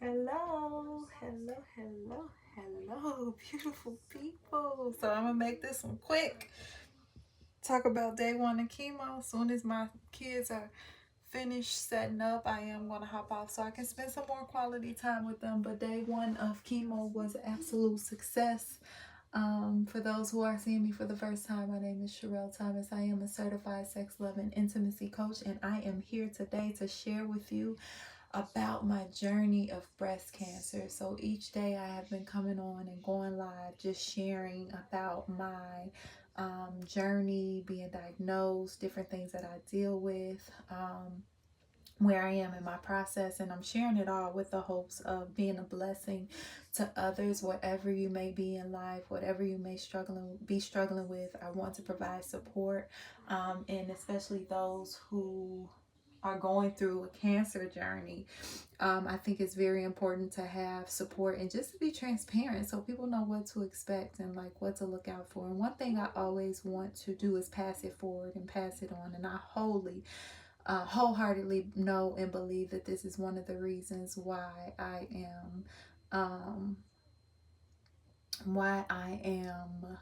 Hello, hello, hello, hello, beautiful people. So I'm gonna make this one quick. Talk about day one of chemo. As soon as my kids are finished setting up, I am gonna hop off so I can spend some more quality time with them. But day one of chemo was an absolute success. For those who are seeing me for the first time, my name is Sherelle Thomas. I am a certified sex, love, and intimacy coach, and I am here today to share with you about my journey of breast cancer. So each day I have been coming on and going live, just sharing about my journey, being diagnosed, different things that I deal with. Where I am in my process, and I'm sharing it all with the hopes of being a blessing to others, whatever you may be in life, whatever you may be struggling with. I want to provide support, and especially those who are going through a cancer journey. I think it's very important to have support and just to be transparent so people know what to expect and like what to look out for. And one thing I always want to do is pass it forward and pass it on. And I wholeheartedly know and believe that this is one of the reasons um, why I am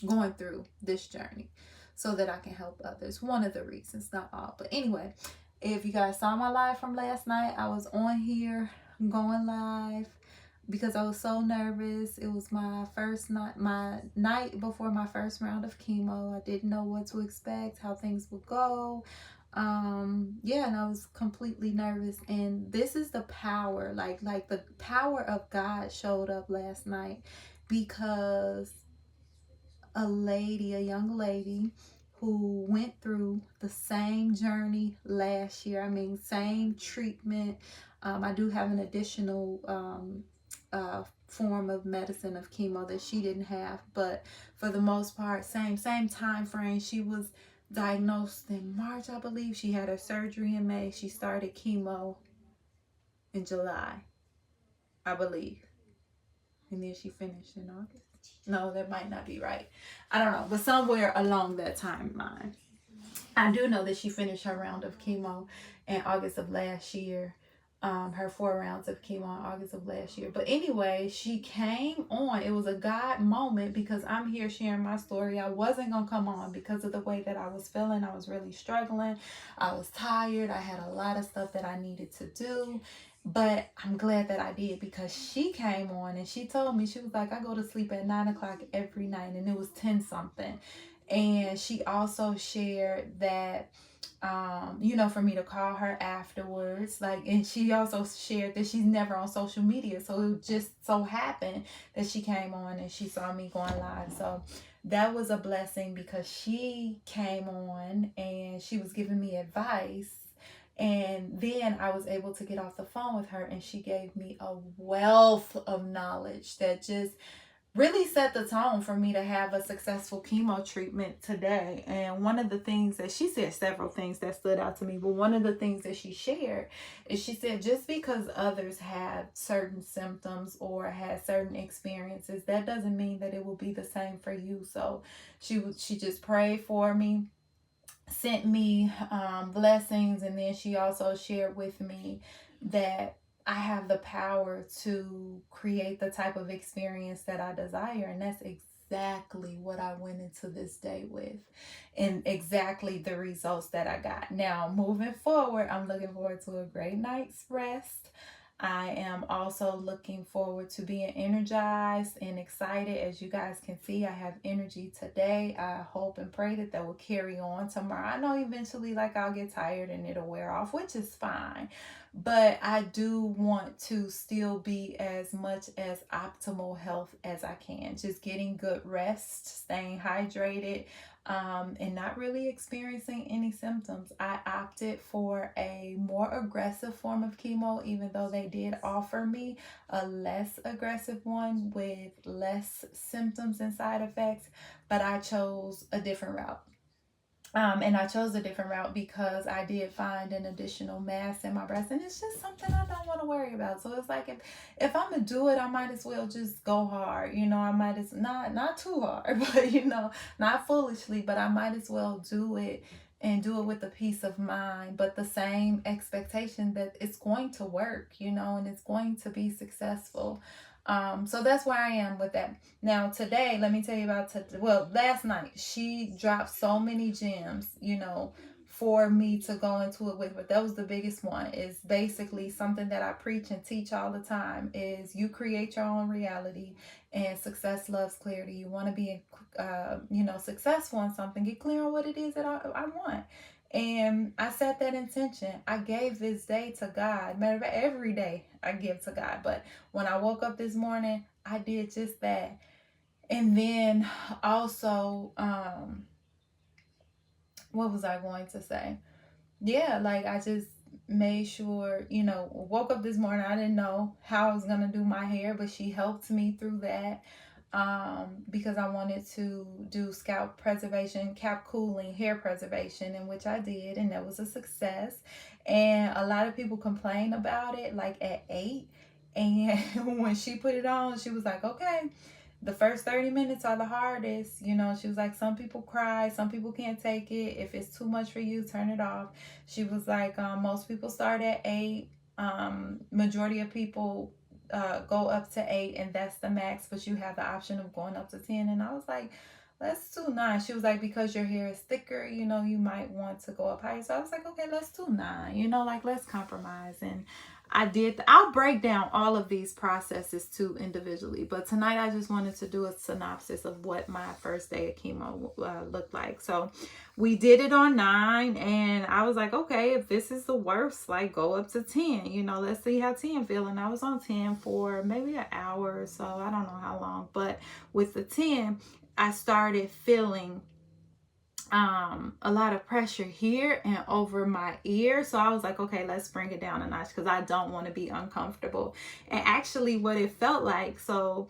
going through this journey so that I can help others. One of the reasons, not all. But anyway, if you guys saw my live from last night, I was on here going live because I was so nervous. It was my night before my first round of chemo. I didn't know what to expect, how things would go. Yeah, and I was completely nervous. And this is the power, like the power of God showed up last night because a young lady who went through the same journey last year. I mean, same treatment. I do have an additional form of medicine of chemo that she didn't have, but for the most part, same time frame. She was diagnosed in March, I believe. She had her surgery in May. She started chemo in July, I believe, and then she finished in August. No, that might not be right. I don't know, but somewhere along that timeline. I do know that she finished her round of chemo in August of last year. Her 4 rounds of chemo in August of last year. But anyway, she came on. It was a God moment because I'm here sharing my story. I wasn't going to come on because of the way that I was feeling. I was really struggling. I was tired. I had a lot of stuff that I needed to do. But I'm glad that I did because she came on and she told me, she was like, I go to sleep at 9 o'clock every night, and it was 10 something. And she also shared that for me to call her afterwards, and she also shared that she's never on social media, so it just so happened that she came on and she saw me going live. So that was a blessing because she came on and she was giving me advice, and then I was able to get off the phone with her, and she gave me a wealth of knowledge that just really set the tone for me to have a successful chemo treatment today. And one of the things that she said, several things that stood out to me, but one of the things that she shared is she said, just because others have certain symptoms or had certain experiences, that doesn't mean that it will be the same for you. So she just prayed for me, sent me blessings, and then she also shared with me that I have the power to create the type of experience that I desire, and that's exactly what I went into this day with, and exactly the results that I got. Now, moving forward, I'm looking forward to a great night's rest. I am also looking forward to being energized and excited. As you guys can see, I have energy today. I hope and pray that that will carry on tomorrow. I know eventually, I'll get tired and it'll wear off, which is fine. But I do want to still be as much as optimal health as I can. Just getting good rest, staying hydrated, and not really experiencing any symptoms. I opted for a more aggressive form of chemo, even though they did offer me a less aggressive one with less symptoms and side effects, but I chose a different route. And I chose a different route because I did find an additional mass in my breast, and it's just something I don't want to worry about. So it's like if I'm gonna do it, I might as well just go hard. I might as not too hard, but not foolishly, but I might as well do it and do it with a peace of mind, but the same expectation that it's going to work, you know, and it's going to be successful. So that's where I am with that. Now today, let me tell you about last night she dropped so many gems, you know, for me to go into it with. But that was the biggest one. Is basically something that I preach and teach all the time. Is you create your own reality, and success loves clarity. You want to be, successful in something. Get clear on what it is that I want. And I set that intention. I gave this day to God. Matter of fact, every day I give to God. But when I woke up this morning, I did just that. And then also, what was I going to say? Yeah, like I just made sure, woke up this morning. I didn't know how I was going to do my hair, but she helped me through that. Because I wanted to do scalp preservation, cap cooling, hair preservation, in which I did, and that was a success. And a lot of people complain about it, like at 8. And when she put it on, she was like, okay, the first 30 minutes are the hardest. She was like, some people cry, some people can't take it. If it's too much for you, turn it off. She was like, most people start at 8. Majority of people go up to 8, and that's the max, but you have the option of going up to 10. And I was like, let's do 9. She was like, because your hair is thicker, you might want to go up higher. So I was like, okay, let's do 9, like let's compromise. And I did. I'll break down all of these processes too individually, but tonight I just wanted to do a synopsis of what my first day of chemo looked like. So we did it on 9, and I was like, okay, if this is the worst, like go up to 10, let's see how 10 feel. And I was on 10 for maybe an hour or so. I don't know how long, but with the 10, I started feeling a lot of pressure here and over my ear. So I was like, okay, let's bring it down a notch, because I don't want to be uncomfortable. And actually what it felt like, so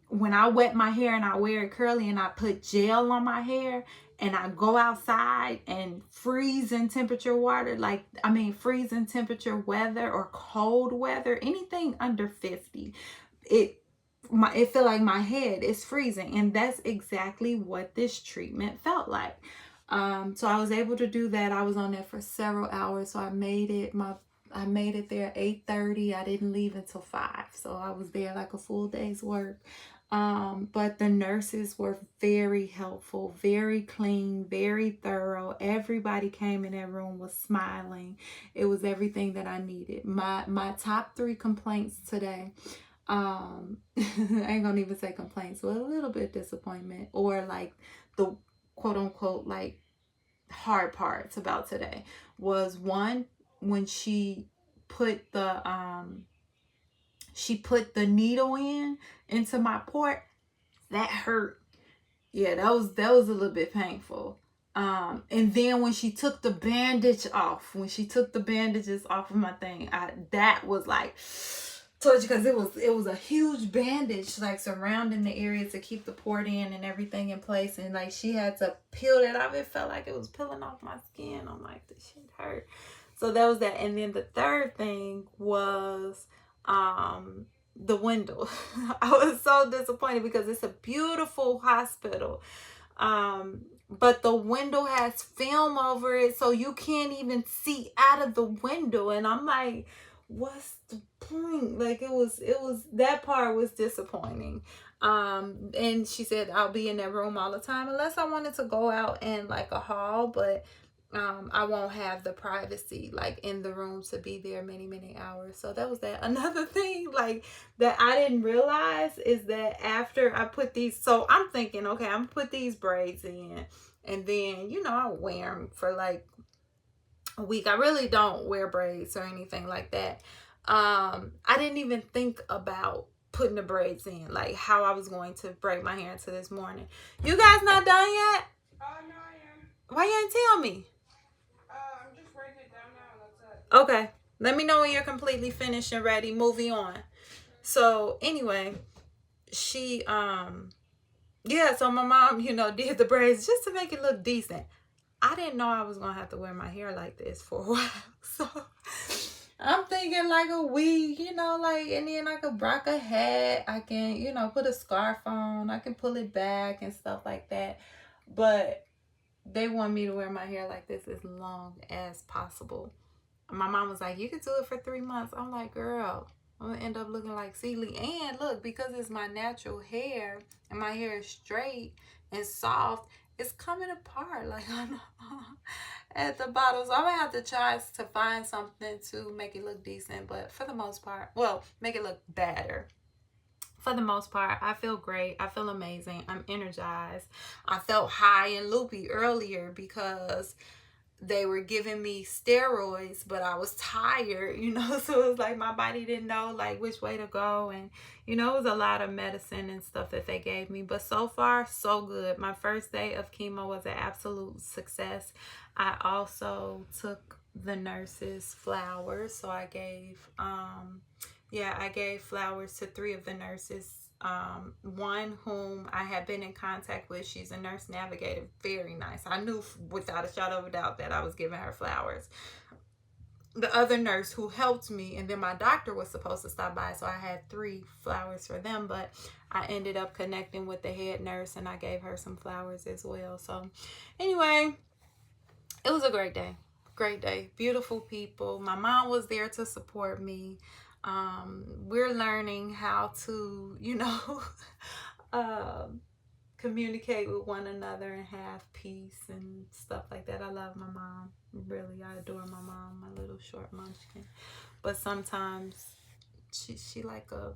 when I wet my hair and I wear it curly and I put gel on my hair and I go outside and freezing temperature water, freezing temperature weather or cold weather, anything under 50, it felt like my head is freezing. And that's exactly what this treatment felt like. So I was able to do that. I was on there for several hours. So I made it there at 8:30. I didn't leave until 5. So I was there like a full day's work. But the nurses were very helpful, very clean, very thorough. Everybody came in that room was smiling. It was everything that I needed. My top 3 complaints today, I ain't gonna even say complaints, but a little bit disappointment, or like the quote unquote like hard parts about today, was one, when she put the needle into my port. That hurt. Yeah, that was a little bit painful. And then when she took the bandages off of my thing, that was like, told you, because it was a huge bandage like surrounding the area to keep the port in and everything in place, and like she had to peel it off. It felt like it was peeling off my skin. I'm like, this shit hurt. So that was that. And then the third thing was the window. I was so disappointed because it's a beautiful hospital, but the window has film over it, so you can't even see out of the window. And I'm like, what's the point? Like it was that part was disappointing. And she said I'll be in that room all the time unless I wanted to go out in like a hall, but I won't have the privacy like in the room to be there many hours. So that was that. Another thing like that I didn't realize is that after I put these, so I'm thinking, okay, I'm gonna put these braids in, and then I'll wear them for like a week. I really don't wear braids or anything like that. I didn't even think about putting the braids in, like how I was going to braid my hair until this morning. You guys not done yet? No, I am. Why you ain't tell me? I'm just writing it down now. That's it. Okay. Let me know when you're completely finished and ready. Moving on. So anyway, she so my mom, did the braids just to make it look decent. I didn't know I was gonna have to wear my hair like this for a while. So I'm thinking like a wig, and then I could rock a hat. I can, put a scarf on. I can pull it back and stuff like that. But they want me to wear my hair like this as long as possible. My mom was like, you could do it for 3 months. I'm like, girl, I'm gonna end up looking like Celie. And look, because it's my natural hair and my hair is straight and soft, it's coming apart like at the bottom. So I'm gonna have to try to find something to make it look decent. But for the most part, well, make it look better. For the most part, I feel great. I feel amazing. I'm energized. I felt high and loopy earlier because they were giving me steroids, but I was tired, so it was like my body didn't know like which way to go. And it was a lot of medicine and stuff that they gave me, but so far so good. My first day of chemo was an absolute success. I also took the nurses flowers, so I gave I gave flowers to 3 of the nurses. One whom I had been in contact with, she's a nurse navigator, very nice. I knew without a shadow of a doubt that I was giving her flowers. The other nurse who helped me, and then my doctor was supposed to stop by, so I had 3 flowers for them, but I ended up connecting with the head nurse and I gave her some flowers as well. So anyway, it was a great day. Great day. Beautiful people. My mom was there to support me. We're learning how to, communicate with one another and have peace and stuff like that. I love my mom. Really, I adore my mom, my little short munchkin. But sometimes she like a,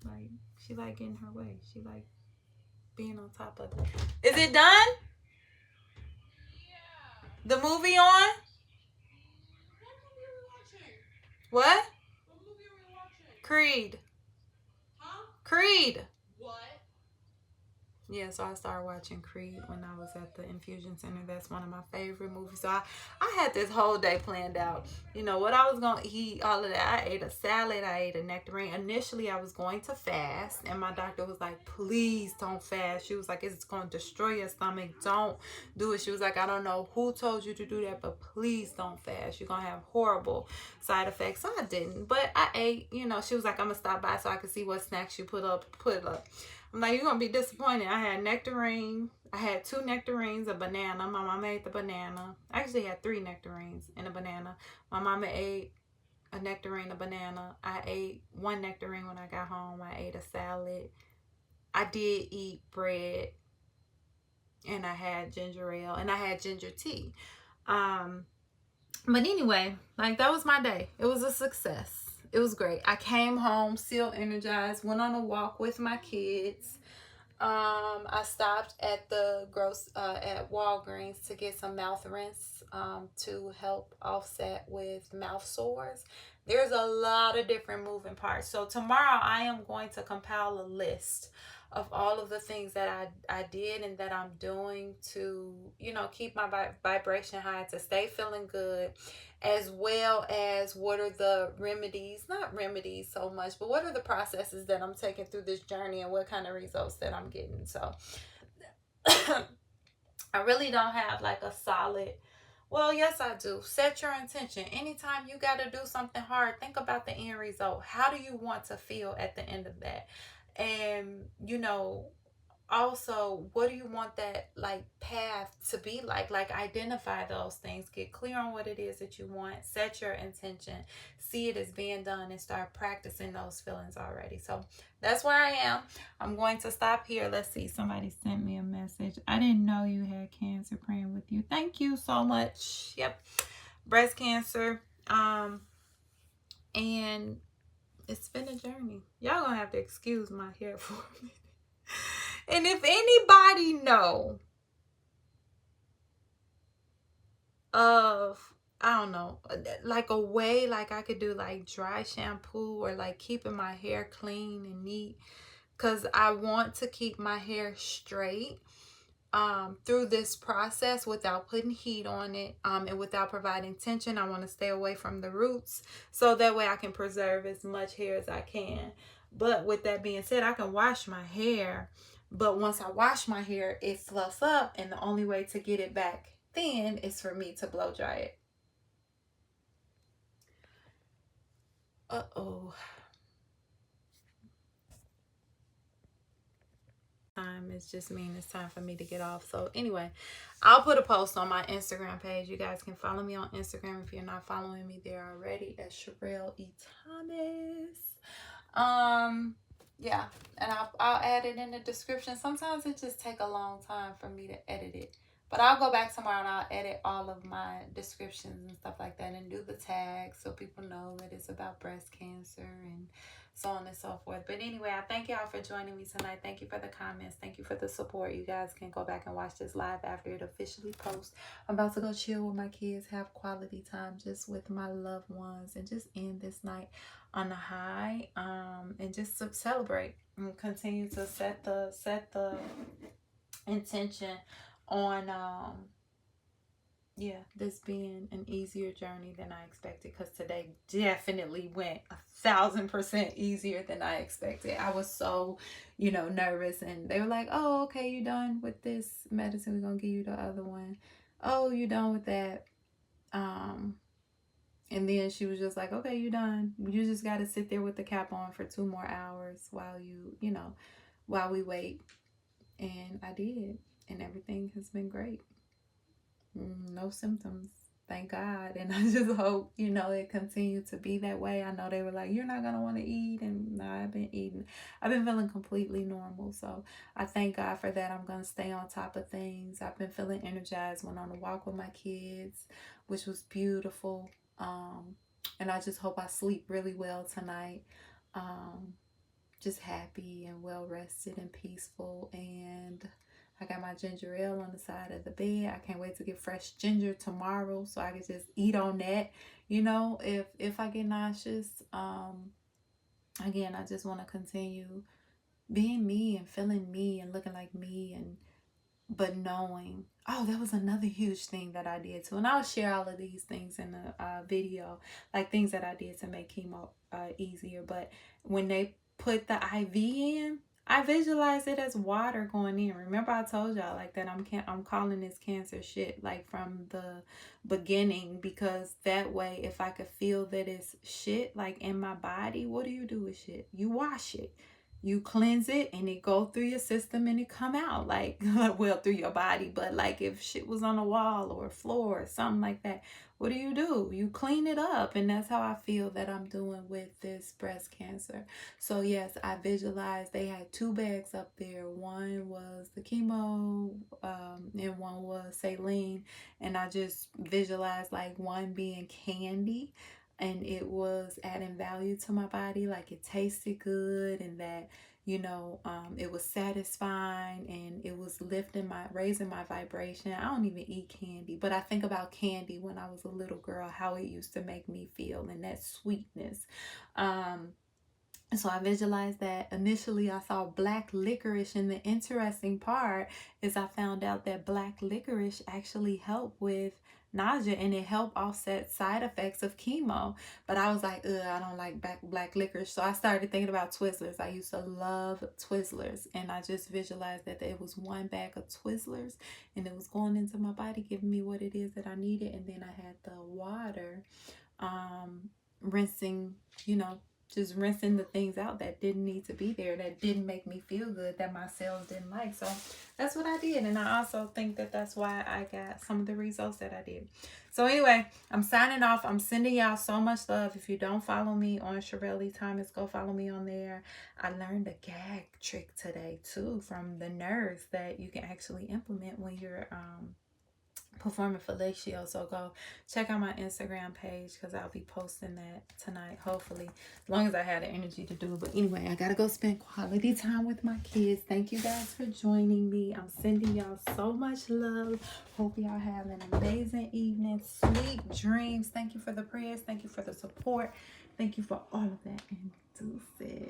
like she like getting her way. She like being on top of it. Is it done? Yeah. The movie on? What movie are we watching? What? What movie are we watching? Creed. Huh? Creed. What? Yeah, so I started watching Creed when I was at the infusion center. That's one of my favorite movies. So I had this whole day planned out. What I was going to eat, all of that. I ate a salad. I ate a nectarine. Initially, I was going to fast. And my doctor was like, please don't fast. She was like, it's going to destroy your stomach. Don't do it. She was like, I don't know who told you to do that, but please don't fast. You're going to have horrible side effects. So I didn't. But I ate. She was like, I'm going to stop by so I could see what snacks you put up. I'm like, you're going to be disappointed. I had nectarine. I had 2 nectarines, a banana. My mama ate the banana. I actually had 3 nectarines and a banana. My mama ate a nectarine, a banana. I ate 1 nectarine when I got home. I ate a salad. I did eat bread. And I had ginger ale. And I had ginger tea. But anyway, like that was my day. It was a success. It was great. I came home still energized, went on a walk with my kids. I stopped at the at Walgreens to get some mouth rinse to help offset with mouth sores. There's a lot of different moving parts. So tomorrow I am going to compile a list of all of the things that I did and that I'm doing to, keep my vibration high, to stay feeling good, as well as what are the remedies, not remedies so much, but what are the processes that I'm taking through this journey and what kind of results that I'm getting. So I really don't have like a solid, well, yes, I do. Set your intention. Anytime you got to do something hard, think about the end result. How do you want to feel at the end of that? And, also, what do you want that like path to be like? Like, identify those things, get clear on what it is that you want, set your intention, see it as being done, and start practicing those feelings already. So that's where I am. I'm going to stop here. Let's see, somebody sent me a message. I didn't know you had cancer. Praying with you. Thank you so much. Yep, breast cancer. And it's been a journey. Y'all gonna have to excuse my hair for a minute. And if anybody know of, I don't know, like a way like I could do like dry shampoo or like keeping my hair clean and neat, because I want to keep my hair straight through this process without putting heat on it and without providing tension. I want to stay away from the roots so that way I can preserve as much hair as I can. But with that being said, I can wash my hair. But once I wash my hair, it fluffs up. And the only way to get it back thin is for me to blow dry it. Uh-oh. Time is appointments just mean it's time for me to get off. So anyway, I'll put a post on my Instagram page. You guys can follow me on Instagram if you're not following me there already at Sherelle E. Thomas. Yeah, and I'll add it in the description. Sometimes it just take a long time for me to edit it. But I'll go back tomorrow and I'll edit all of my descriptions and stuff like that and do the tags so people know that it's about breast cancer and so on and so forth. But anyway, I thank y'all for joining me tonight. Thank you for the comments. Thank you for the support. You guys can go back and watch this live after it officially posts. I'm about to go chill with my kids, have quality time just with my loved ones, and just end this night on a high, and just to celebrate and continue to set the intention on this being an easier journey than I expected, because today definitely went 1,000% easier than I expected. I was so, nervous, and they were like, oh, okay, you done with this medicine, we're gonna give you the other one. Oh, you done with that. And then she was just like, okay, you done. You just got to sit there with the cap on for 2 more hours while while we wait. And I did. And everything has been great. No symptoms. Thank God. And I just hope, it continued to be that way. I know they were like, you're not going to want to eat. And no, I've been eating. I've been feeling completely normal. So I thank God for that. I'm going to stay on top of things. I've been feeling energized. Went on a walk with my kids, which was beautiful. And I just hope I sleep really well tonight. Just happy and well rested and peaceful. And I got my ginger ale on the side of the bed. I can't wait to get fresh ginger tomorrow so I can just eat on that. If I get nauseous, again, I just want to continue being me and feeling me and looking like me, but knowing, that was another huge thing that I did too. And I'll share all of these things in the video, like things that I did to make chemo easier. But when they put the IV in, I visualized it as water going in. Remember I told y'all like that I'm calling this cancer shit like from the beginning, because that way if I could feel that it's shit like in my body, what do you do with shit? You wash it. You cleanse it and it go through your system and it come out like, well, through your body. But like if shit was on a wall or a floor or something like that, what do? You clean it up. And that's how I feel that I'm doing with this breast cancer. So yes, I visualized they had 2 bags up there. One was the chemo, and one was saline. And I just visualized like one being candy, and it was adding value to my body, like it tasted good, and that it was satisfying, and it was raising my vibration. I don't even eat candy, but I think about candy when I was a little girl, how it used to make me feel, and that sweetness. So I visualized that. Initially, I saw black licorice, and the interesting part is I found out that black licorice actually helped with nausea, and it helped offset side effects of chemo. But I was like, I don't like black licorice. So I started thinking about Twizzlers. I used to love Twizzlers, and I just visualized that it was 1 bag of Twizzlers, and it was going into my body, giving me what it is that I needed. And then I had the water, rinsing, just rinsing the things out that didn't need to be there, that didn't make me feel good, that my cells didn't like. So that's what I did. And I also think that that's why I got some of the results that I did. So anyway, I'm signing off. I'm sending y'all so much love. If you don't follow me on Sherelle E. Thomas, go follow me on there. I learned a gag trick today too from the nurse that you can actually implement when you're performing fellatio. So go check out my Instagram page, because I'll be posting that tonight, hopefully, as long as I have the energy to do it. But anyway, I gotta go spend quality time with my kids. Thank you guys for joining me. I'm sending y'all so much love. Hope y'all have an amazing evening, sweet dreams. Thank you for the prayers, thank you for the support, thank you for all of that, and deuces.